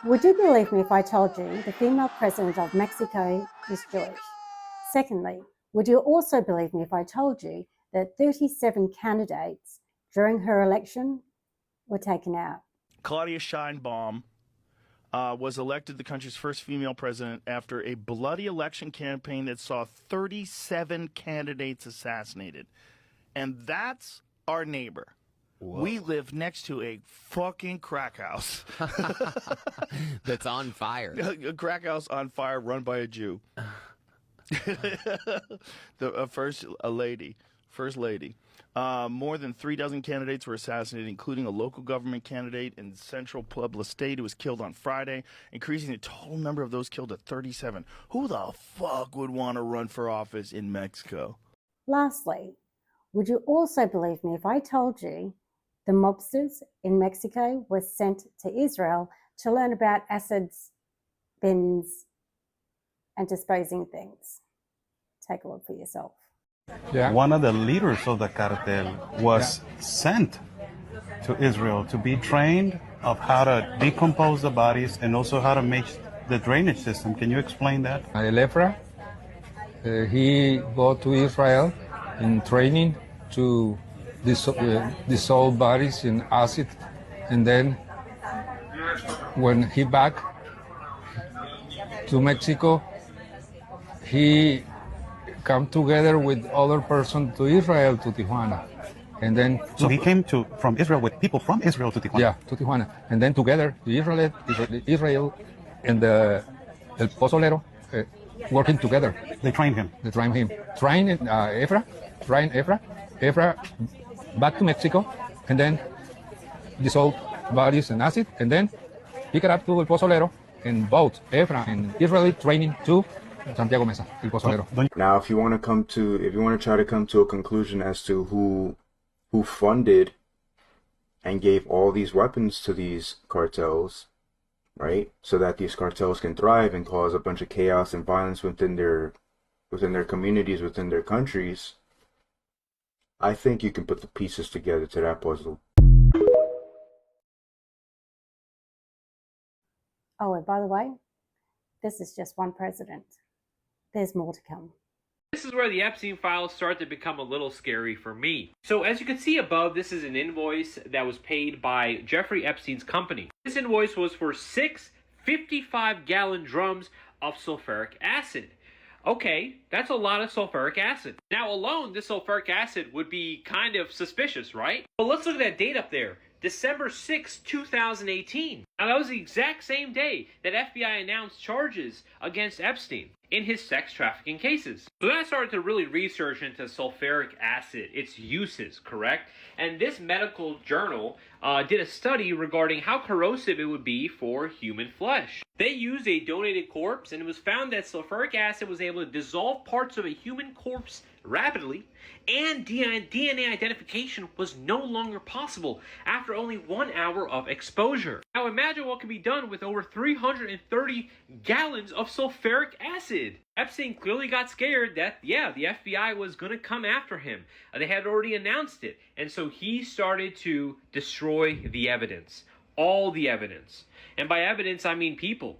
Would you believe me if I told you the female president of Mexico is Jewish? Secondly, would you also believe me if I told you that 37 candidates during her election were taken out? Claudia Sheinbaum was elected the country's first female president after a bloody election campaign that saw 37 candidates assassinated. And that's our neighbor. Whoa. We live next to a fucking crack house. That's on fire. A crack house on fire run by a Jew. First lady. More than 36 candidates were assassinated, including a local government candidate in central Puebla State who was killed on Friday, increasing the total number of those killed to 37. Who the fuck would want to run for office in Mexico? Lastly, would you also believe me if I told you the mobsters in Mexico were sent to Israel to learn about acids, bins, and disposing things? Take a look for yourself. Yeah. One of the leaders of the cartel was sent to Israel to be trained of how to decompose the bodies and also how to make the drainage system. Can you explain that? Lepra, he go to Israel in training to dissolve bodies in acid, and then when he back to Mexico, he come together with other person to Israel, to Tijuana. And then so he came from Israel with people from Israel to Tijuana. Yeah, to Tijuana. And then together Israel and El Pozolero working together. They trained him. Train Efra back to Mexico, and then dissolve bodies in acid, and then pick it up to El Pozolero, and both Efra and Israeli training to Santiago Mesa, El Pozolero. Now, if you want to try to come to a conclusion as to who funded and gave all these weapons to these cartels, right, so that these cartels can thrive and cause a bunch of chaos and violence within their communities, within their countries, I think you can put the pieces together to that puzzle. Oh, and by the way, this is just one president. There's more to come. This is where the Epstein files start to become a little scary for me. So as you can see above, this is an invoice that was paid by Jeffrey Epstein's company. This invoice was for 6 55-gallon drums of sulfuric acid. Okay, that's a lot of sulfuric acid. Now alone, this sulfuric acid would be kind of suspicious, right? But let's look at that date up there. December 6, 2018. Now that was the exact same day that FBI announced charges against Epstein in his sex trafficking cases. So then I started to really research into sulfuric acid, its uses, correct? And this medical journal did a study regarding how corrosive it would be for human flesh. They used a donated corpse, and it was found that sulfuric acid was able to dissolve parts of a human corpse rapidly, and DNA identification was no longer possible after only 1 hour of exposure. Now imagine what can be done with over 330 gallons of sulfuric acid. Epstein clearly got scared that, yeah, the FBI was going to come after him. They had already announced it, and so he started to destroy the evidence. All the evidence. And by evidence, I mean people.